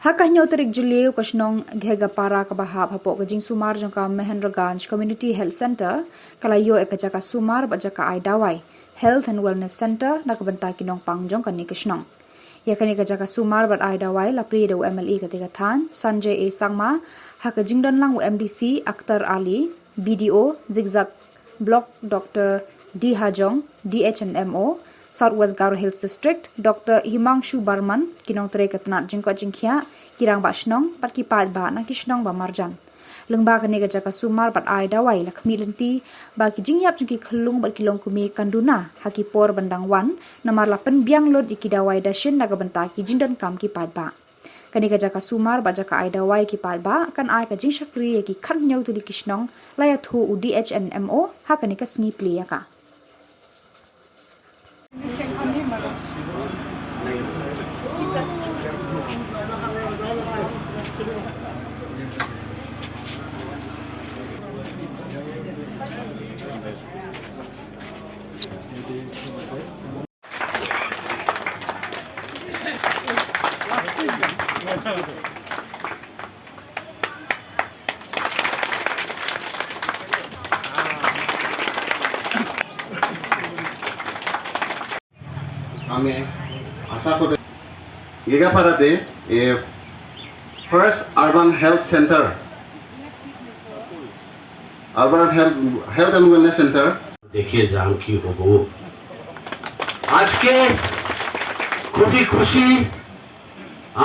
Hakahnya uterik Julio Kashnong Ghega Para Kabahab Hapok Gajing Sumar Jangka Mahendraganj Community Health Center Kalayo Ekajaka Sumar Bajaka Aidawai Health and Wellness Center Nakabanta Kinong Pangjong Kani Kashnong Yakani Kajaka Sumar Bat Aidawai Lapri de UMLE Katika Than Sanjay A Sangma Hakajing Dan Lang UMDC Akhtar Ali BDO Zigzag Block Dr. D Hajong DHNMO Southwest Garo Hills District, Dr. Himangshu Barman, kinong tere katnat jingko jingkya, kirang bashnong, pat kipad ba na kishnong ba marjan. Lengba kaniga jaka sumar pat ay daway lakmilenti, ba kijingyap jingki kelung bat kilong kumi kanduna, hakipor bandang wan, namar lapen biang lod ikidaway dashin nagabenta kijindan kam kipad ba. Kaniga jaka sumar bat jaka ay daway kipad ba, kan ay kajing syakri yaki kan nyaw tuli kishnong, layat hu UDHNMO, hakanika snipli yaka. আমি আশা করি গেগাপাড়াতে first urban health centre health and wellness centre দেখে যান কি হবো। আজকে খুবই খুশি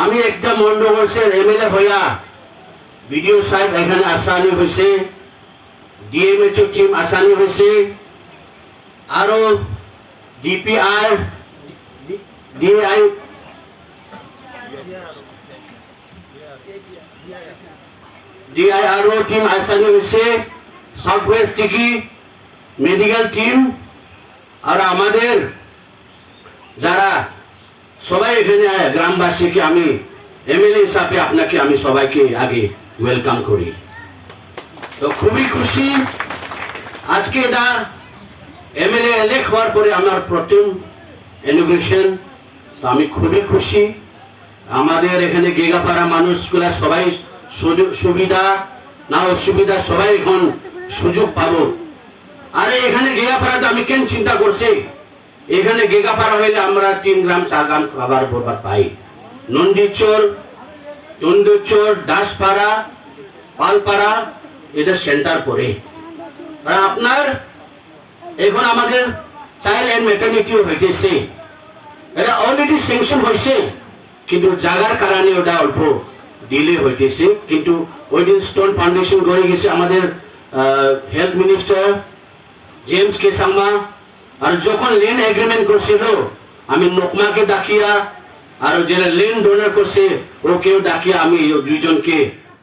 আমি একটা মন্ডবংশের এমএলএ হইয়া বিডিও সাহেব এখানে আসানি হয়েছে, ডিএমএচও টিম আসানি হয়েছে, আরো ডিপিআই ডিআইআরও টিম আসানি হয়েছে, সাউথ ওয়েস্ট থেকে মেডিকেল টিম আর আমাদের যারা সবাই এখানে গ্রামবাসীকে আমি এমএলএ হিসাবে আপনাকে আমি সবাইকে আগে ওয়েলকাম করি। তো খুবই খুশি আজকে এটা এমএলএ ইলেক্ট হওয়ার পরে আমার প্রথম ইনোগ্রেশন, তো আমি খুবই খুশি। আমাদের এখানে গেগাপাড়া মানুষগুলা সবাই সুবিধা না অসুবিধা সবাই এখন সুযোগ পাবো। আরে এখানে গেগাপাড়াতে আমি কেন চিন্তা করছি, এখানে গেগাপাড়া হইলে আমরা 3 গ্রাম 4 গ্রাম খাবার বরবার পাই। নন্দীচর দাসপাড়া পালপাড়া এটা সেন্টার পড়ে। আর আপনার এখন আমাদের চাইল্ড এন্ড ম্যাটারনিটিও হইতেছে, এটা অলরেডি স্যাংশন হয়েছে, কিন্তু জায়গার কারণে ওটা অল্প ডিলে হইতেছে। কিন্তু ওই দিন স্টোন ফাউন্ডেশন করে গেছে আমাদের হেলথ মিনিস্টার জেমস কে সাংমা, আর যখন লেন এগ্রিমেন্ট করছিল আমি নোকমাকে ডাকিয়া আর যারা লেন ডোনার করছে ওকেও ডাকিয়া আমি দুইজনকে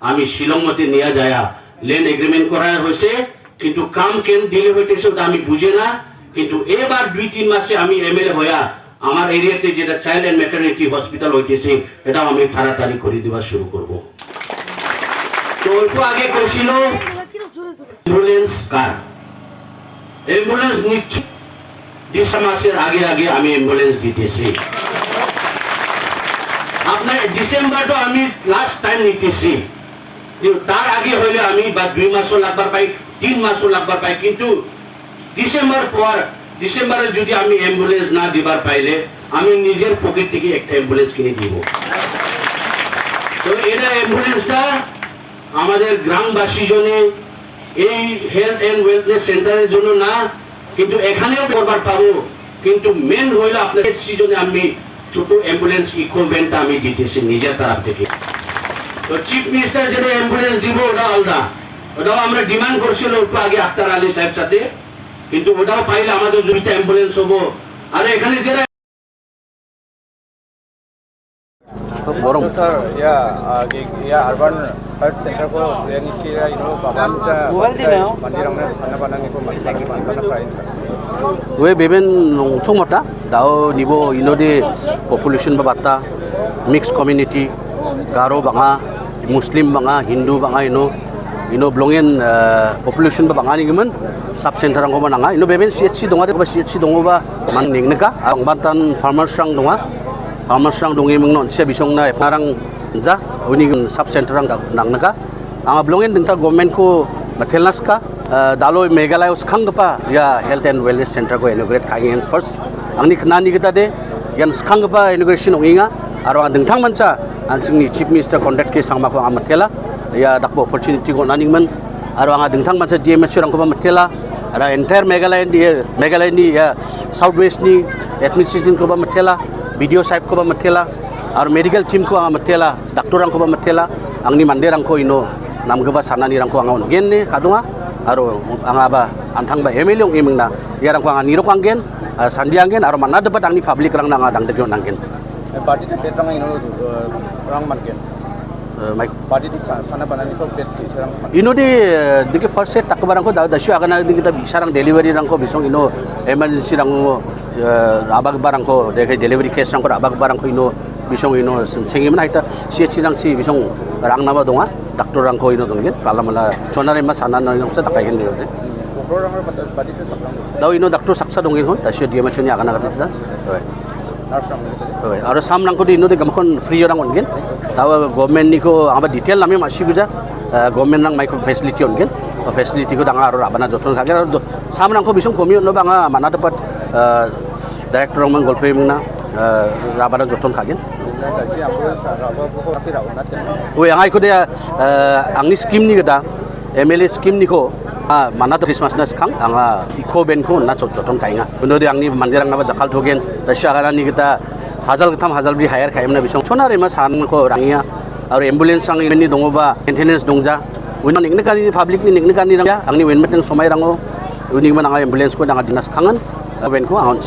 আমি শিলং মতে নিয়ে যায় লেন এগ্রিমেন্ট করা হয়েছে, কিন্তু কাম কেন ডিলে হইতেছে ওটা আমি বুঝে না। কিন্তু এবার 2-3 মাসে আমি এমএলএ হইয়া আমার এরিয়াতে যেটা চাইল্ড এন্ড ম্যাটারনিটি হসপিটাল হইতেছে এটাও আমি তাড়াতাড়ি করে দেওয়া শুরু করব। তো অল্প আগে কইছিল অ্যাম্বুলেন্স কার, অ্যাম্বুলেন্স নিশ্চয় ডিসেম্বর মাসের আগে আগে আমি অ্যাম্বুলেন্স দিতেছি। আপনার ডিসেম্বরটা আমি লাস্ট টাইম নিতেছি, তার আগে হইলে আমি বা 2 মাসও লাগবার পাই, 3 মাসও লাগবার পাই, কিন্তু ডিসেম্বরে যদি আমি অ্যাম্বুলেন্স না দিবার পাইলে আমি নিজের পকেট থেকে একটা অ্যাম্বুলেন্স কিনে দিব। তো এটা অ্যাম্বুলেন্সটা আমাদের গ্রামবাসী জন্য এই হেলথ এন্ড ওয়েলনেস সেন্টারের জন্য না, কিন্তু এখানেও করবার পাবো, কিন্তু মেন হইল আপনার সিজনে আমি ছোট অ্যাম্বুলেন্স ইকুইপমেন্টটা আমি দিতেছি নিজের তরফ থেকে। তো চিফ মিনিস্টার যেটা অ্যাম্বুলেন্স দিব ওটা আলাদা, ওটাও আমরা ডিমান্ড করছিল একটু আগে আখতার আলী সাহেব সাথে, কিন্তু ওটাও পাইলে আমাদের 2টা অ্যাম্বুলেন্স হবো। আর এখানে যেটা sir, yeah, urban health center ko yang ichira baban ta mandirangna sana banang ko mana pain. We beben nongchong mata dao nibo inode population ba bata mixed community Garo banga Muslim banga Hindu banga ino blongen population ba banga ningiman sub center ang ko mananga ino beben CHC donga de ba CHC dongo ba man ningneka ang bantan farmers rang donga farmers rang dongi mengnon sia bisong na parang ja uni sub center ang nangnaga ang blongen dingta government ko matelnas ka dalo Meghalaya skang pa ya health and wellness center ko inaugurate kagen first angni knani kita de yan skang pa inauguration onginga aro ang dingtang mancha ang chief minister conduct ke sangma ko amatela ya dakbo opportunity ko naning man aro ang dingtang mancha DMS rang ko matela ara entire Meghalaya ni ya southwest ni administration ko ba matela video sahib ko ba matela aro medical team ko ang matela doctor rang ko ba matela ang ni manderang ko ino namgaba sanani rang ko ang gen ni kadunga aro angaba antang ba MLong imingna yarang ko ang niro kanggen sandianggen aro manna dapat ang ni public rang nang adang degyo nanggen party te petrang ino rang mangen Mike party di sana banani ko pet serang ino di dike first set takbarang ko dasyo agana di kita bisarang delivery rang ko bisong ino emergency rang abag barang ko deke delivery case rang ko abag barang ko ino bisong ino sengimna ita CH rang si bisong rang nama donga doctor rang ko ino donggen palamala chonare ma sanan nang sa takagen ni de program party te saklang daw ino doctor saksa donggen ko dasyo dia ma choni agana katisa narsam aro samrang ko di ino de gamkon free rang ongen tawa government ni ko aba detail nami masih guja government nang micro facility ongen facility ko danga aro abana joton kage samrang ko bisong komi no banga mana dapat director mang golpe mungna abana joton kage si ambo raba ko api raw nat we angai ko de angni scheme ni gada MLA scheme ni ko mana to Christmas na skang anga eco ben ko na joton kainga uno de angni mandirang na jakal thogen dasya agana ni kita hazal bri hire khaim na bisong chonare ma san ko rangia aro ambulance sang ni dongoba maintenance dongja uno nikne kani public ni nikne kani rang angni wen meteng somai rango uning man anga ambulance ko danga dinas kangan ben ko aon